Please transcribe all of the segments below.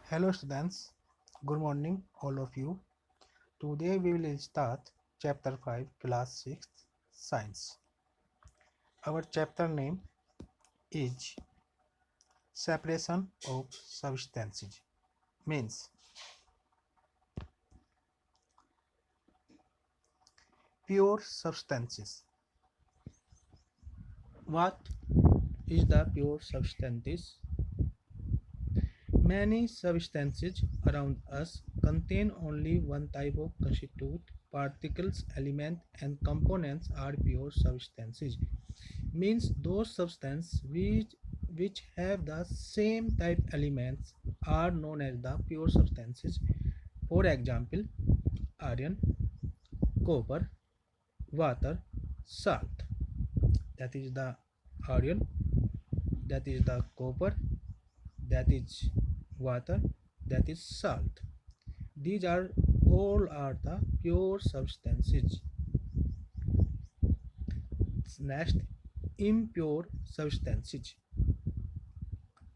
Hello students, good morning all of you. Today we will start chapter 5 class 6 science. Our chapter name is separation of substances. Means pure substances. What is the pure substances? Many substances around us contain only one type of constituent. Particles, elements, and components are pure substances. Means those substances which have the same type elements are known as the pure substances. For example, iron, copper, water, salt. That is the iron, that is the copper, that is water, that is salt. These are all are the pure substances. Next, impure substances.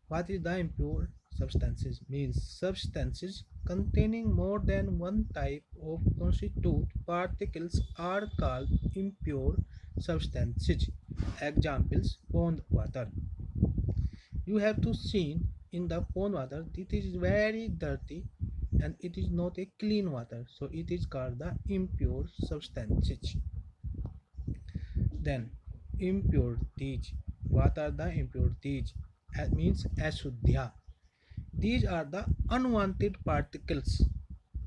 What is the impure substances? Means substances containing more than one type of constituent particles are called impure substances. Examples: pond water. You have to see in the pond water it is very dirty and it is not a clean water, so it is called the impure substances. Then impurities. What are the impurities? That means ashuddhya. These are the unwanted particles.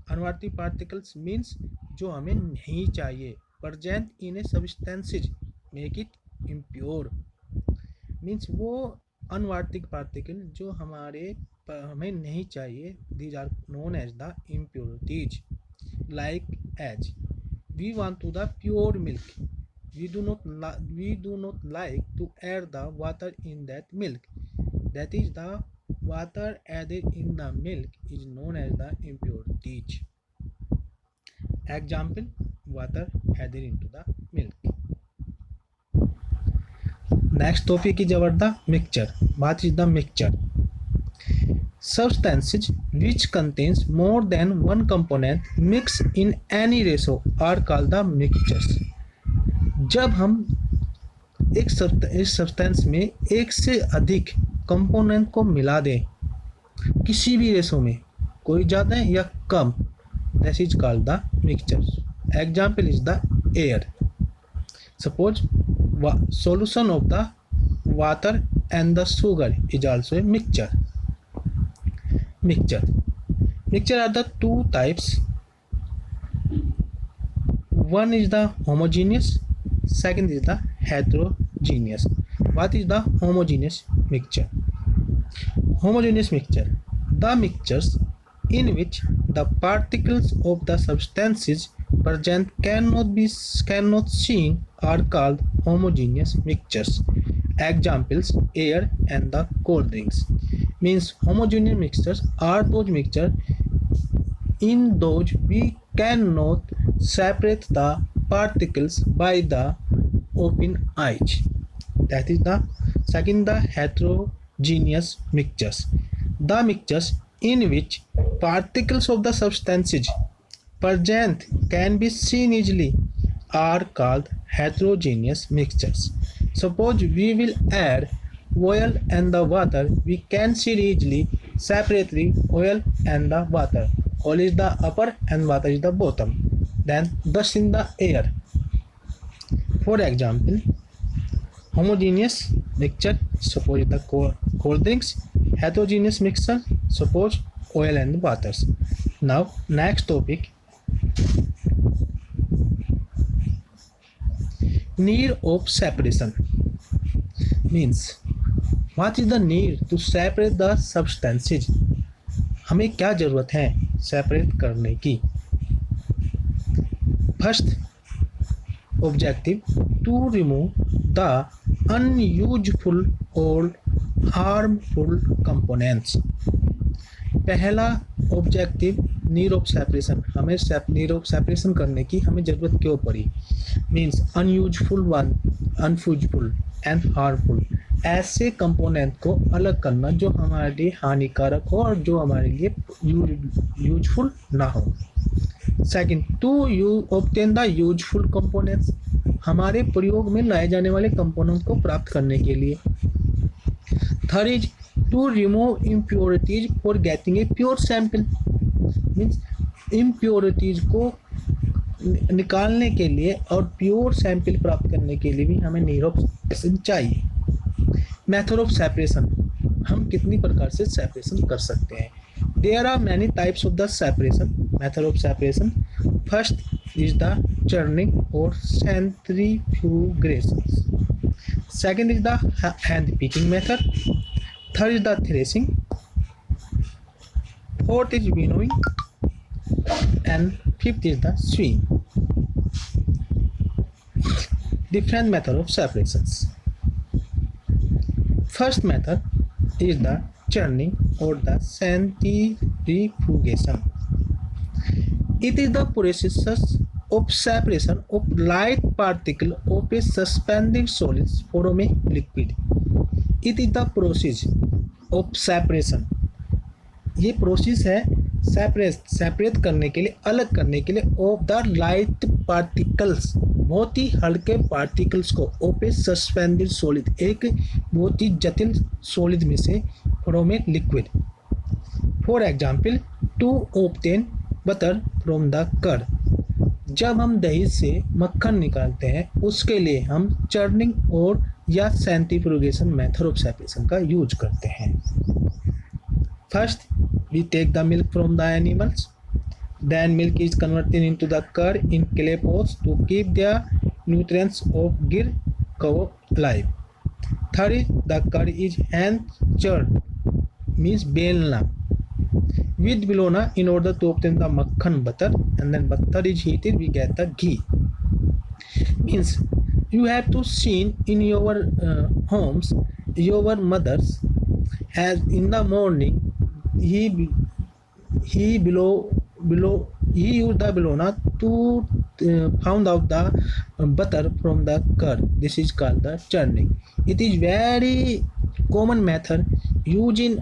Unwanted particles means जो हमें नहीं चाहिए. Present in a substances make it impure. Means वो unwanted particle जो हमें नहीं चाहिए. These are known as the impurities. Like as we want to the pure milk. We do not like to add the water in that milk. That is the water added in the milk is known as the impurities. Example: water added into the milk. Next topic is about the mixture. What is the mixture? Substances which contains more than one component mixed in any ratio are called the mixtures. जब हम एक substance में एक से अधिक component को मिला दें किसी भी रेशो में, कोई ज़्यादा या कम, that is called the mixture. Example is the air. Suppose solution of the water and the sugar is also a mixture. Mixture are the two types. One is the homogeneous, second is the heterogeneous. What is the homogeneous mixture? Homogeneous mixture, the mixtures in which the particles of the substances present cannot seen are called homogeneous mixtures. Examples: air and the cold drinks. Means homogeneous mixtures are those mixtures in those we cannot separate the particles by the open eyes. That is the second, the heterogeneous mixtures. The mixtures in which particles of the substances present can be seen easily are called heterogeneous mixtures. Suppose we will add oil and the water, we can see easily separately oil and the water. Oil is the upper and water is the bottom. Then thus in the air. For example, homogeneous mixture, suppose the cold drinks. Heterogeneous mixture, suppose oil and waters. Now next topic, need of separation. Means what is the need to separate the substances? हमें क्या जरूरत है separate करने की? First objective, to remove the unuseful or harmful components. पहला objective need of separation, हमें need of separation करने की हमें ज़रूरत क्यों पड़ी? Means unuseful one, unuseful and harmful. ऐसे कंपोनेंट को अलग करना जो हमारे लिए हानिकारक हो और जो हमारे लिए यूजफुल ना हो। Second, to you obtain the useful components, हमारे प्रयोग में लाए जाने वाले कंपोनेंट को प्राप्त करने के लिए। Third is to remove impurities for getting a pure sample, means impurities को निकालने के लिए और प्योर सैंपल प्राप्त करने के लिए भी हमें नीरोप्सिन चाहिए। मेथड ऑफ सेपरेशन, हम कितनी प्रकार से सेपरेशन कर सकते हैं। There are many types of the separation, method of separation. First is the churning और centrifugation. Second is the hand picking method. Third is the threshing. Fourth is winnowing and fifth is the swing. Different method of separations. First method is the churning or the centrifugation. It is the process of separation of light particle of a suspended solid from a liquid. It is the process of separation. ये process है separate करने के लिए, अलग करने के लिए of the light particles, बहुत ही हल्के पार्टिकल्स को ऑफ ए सस्पेंडेड सॉलिड, एक बहुत ही जटिल सॉलिड में से from a liquid. For example, to obtain butter from the curd, जब हम दही से मक्खन निकालते हैं उसके लिए हम चर्निंग और या सेंट्रीफ्यूगेशन मेथड ऑफ सेपरेशन का यूज करते हैं। First, we take the milk from the animals. Then milk is converted into the curd in clay pots to keep the nutrients of gir cow alive. Third is the curd is hand churned, means belna, with belona in order to obtain the makhan butter, and then butter is heated, we get the ghee. Means you have to see in your homes, your mothers as in the morning he used the belona to found out the butter from the curd. This is called the churning. It is very common method used in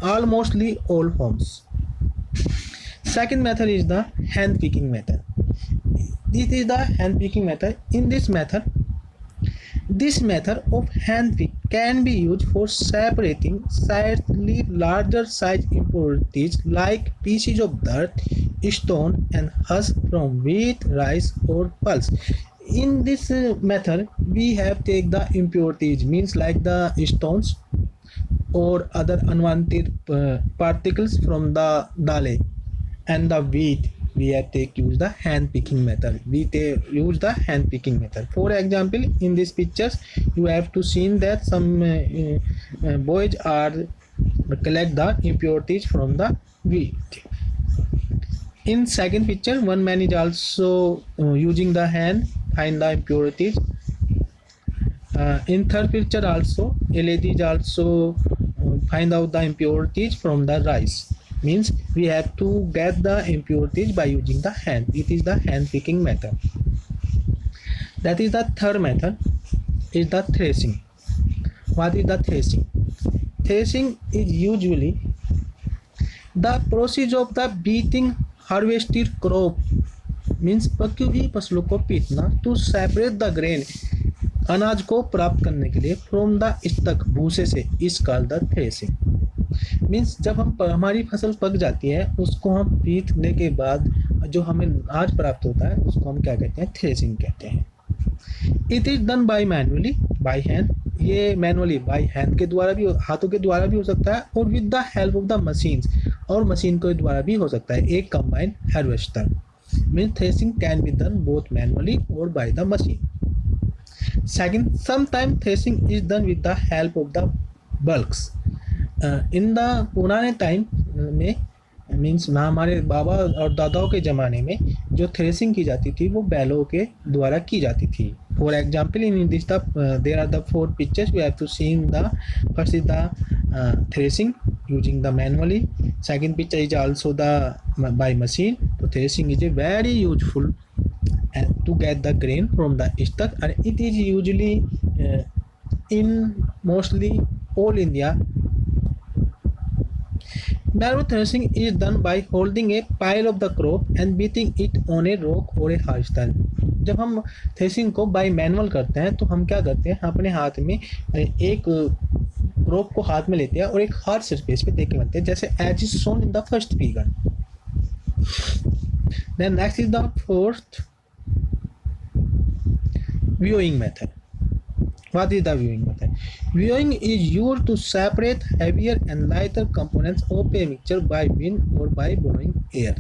almostly all homes. Second method is the hand picking method. This is the hand picking method. In this method of hand pick can be used for separating slightly larger size impurities like pieces of dirt, stone and husk from wheat, rice or pulse. In this method we have take the impurities, means like the stones or other unwanted particles from the dal and the wheat. We have use the hand picking method. Use the hand picking method. For example, in these pictures you have to see that some boys are collect the impurities from the wheat. In second picture, one man is also using the hand find the impurities. In third picture also a lady is also find out the impurities from the rice. Means we have to get the impurities by using the hand. It is the hand picking method. That is the third method is the threshing. What is the threshing? Threshing is usually the process of the beating harvested crop, means पकी हुई फसलों को पीटना, to separate the grain, अनाज को प्राप्त करने के लिए from the stalk, भूसे से, is called the threshing. Means जब हमारी फसल पक जाती है उसको हम पीटने के बाद जो हमें अनाज प्राप्त होता है उसको हम क्या कहते हैं, थ्रेसिंग कहते हैं। It is done by manually, by hand, ये मैनुअली बाय हैंड के द्वारा भी, हाथों के द्वारा भी हो सकता है और with the help of the machines, और मशीन के द्वारा भी हो सकता है, एक combine harvester. Means threshing can be done both manually और by the machine. Second, sometime threshing is done with the help of the bullocks. In the पुराने टाइम में, मीन्स हमारे बाबा और दादाओं के ज़माने में जो थ्रेसिंग की जाती थी वो बैलों के द्वारा की जाती थी। For example, in this there are the 4 pictures, we have to see in the first is the threshing using the manually, second picture is also the by machine. तो threshing is a very useful to get the grain from the stalk, and it is usually in mostly all India. Barrow threshing is done by holding a pile of the crop and beating it on a rock or a hard stone. जब हम threshing को bye manual करते हैं तो हम क्या करते हैं, अपने हाथ में एक रोप को हाथ में लेते हैं और एक हार्ड सरफेस पे दे के बनते हैं, जैसे as is shown in the first figure. Then next is the fourth viewing method. What is the viewing method? Viewing is used to separate heavier and lighter components of a mixture by wind or by blowing air.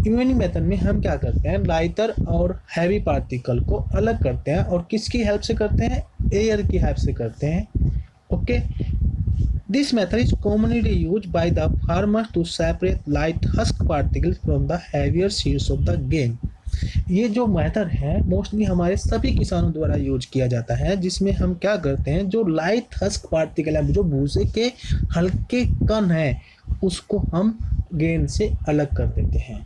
Viewing method में हम क्या करते हैं, lighter और heavy particle को अलग करते हैं और किसकी हेल्प से करते हैं, एयर की हेल्प से करते हैं. Okay, this method is commonly used by the farmers to separate light husk particles from the heavier seeds of the grain. ये जो मेथड है मोस्टली हमारे सभी किसानों द्वारा यूज किया जाता है, जिसमें हम क्या करते हैं, जो लाइट हस्क पार्टिकल है, जो भूसे के हल्के कण है, उसको हम गेंद से अलग कर देते हैं.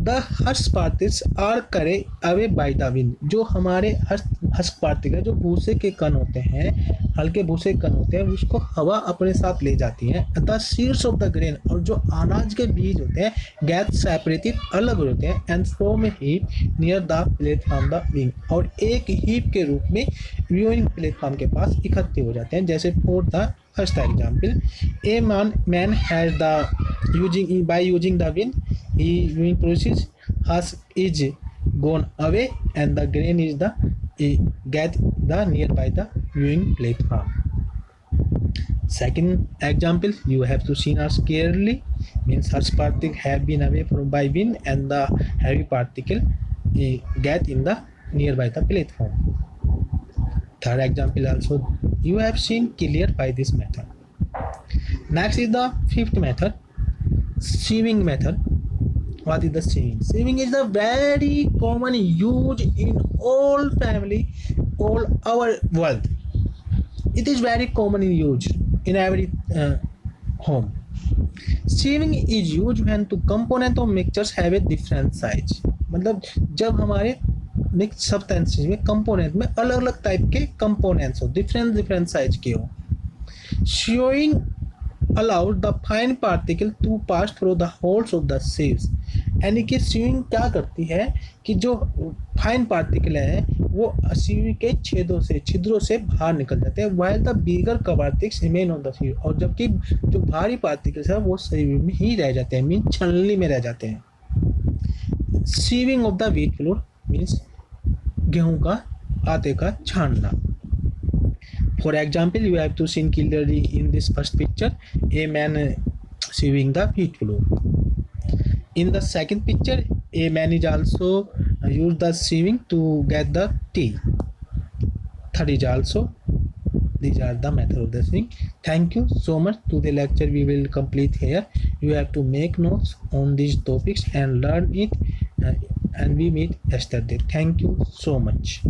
द हस्क पार्टिकल्स आर करे अवे बाय द विंड. जो हमारे हस्क पार्टिकल, जो भूसे के कण होते हैं, हल्के भूसे के कण होते हैं, उसको हवा अपने साथ ले जाती है. The seeds of the grain, और जो अनाज के बीज होते हैं, गेट सेपरेटेड, अलग होते हैं, and form A heap near the platform the wing, और एक हीप के रूप में व्यूइंग प्लेटफॉर्म के पास इकट्ठे हो जाते हैं. जैसे for the first example, a man has the by using the wind, he viewing process husk is gone away and the grain is the get the nearby the viewing platform. Second example, you have to see us clearly, means husk particle have been away from by wind and the heavy particle get in the nearby the platform. Third example also you have seen clear by this method. Next is the fifth method, sieving method. What is the sieving? Sieving is the very common use in all family, all our world. It is very common in use in every home. Sieving is used when two component of mixtures have a different size. मतलब जब हमारे mix substances में component में अलग अलग type के components हो, different size के हो. Sieving allows the fine particle to pass through the holes of the sieves. यानी कि sieving क्या करती है कि जो फाइन पार्टिकल है वो sieve के छिद्रों से बाहर निकल जाते हैं, while the bigger particles remain on the sieve. और जबकि जो भारी पार्टिकल्स है वो sieve में ही रह जाते हैं, मीन छलनी में रह जाते हैं. Sieving of the wheat flour means गेहूं का आटे का छानना. For example, you have to see clearly in this first picture a man sieving the wheat flour. In the second picture, a man is also use the sieving to get the tea. Third is also, these are the method of the sieving. Thank you so much. To the lecture we will complete here. You have to make notes on these topics and learn it, and we meet yesterday. Thank you so much.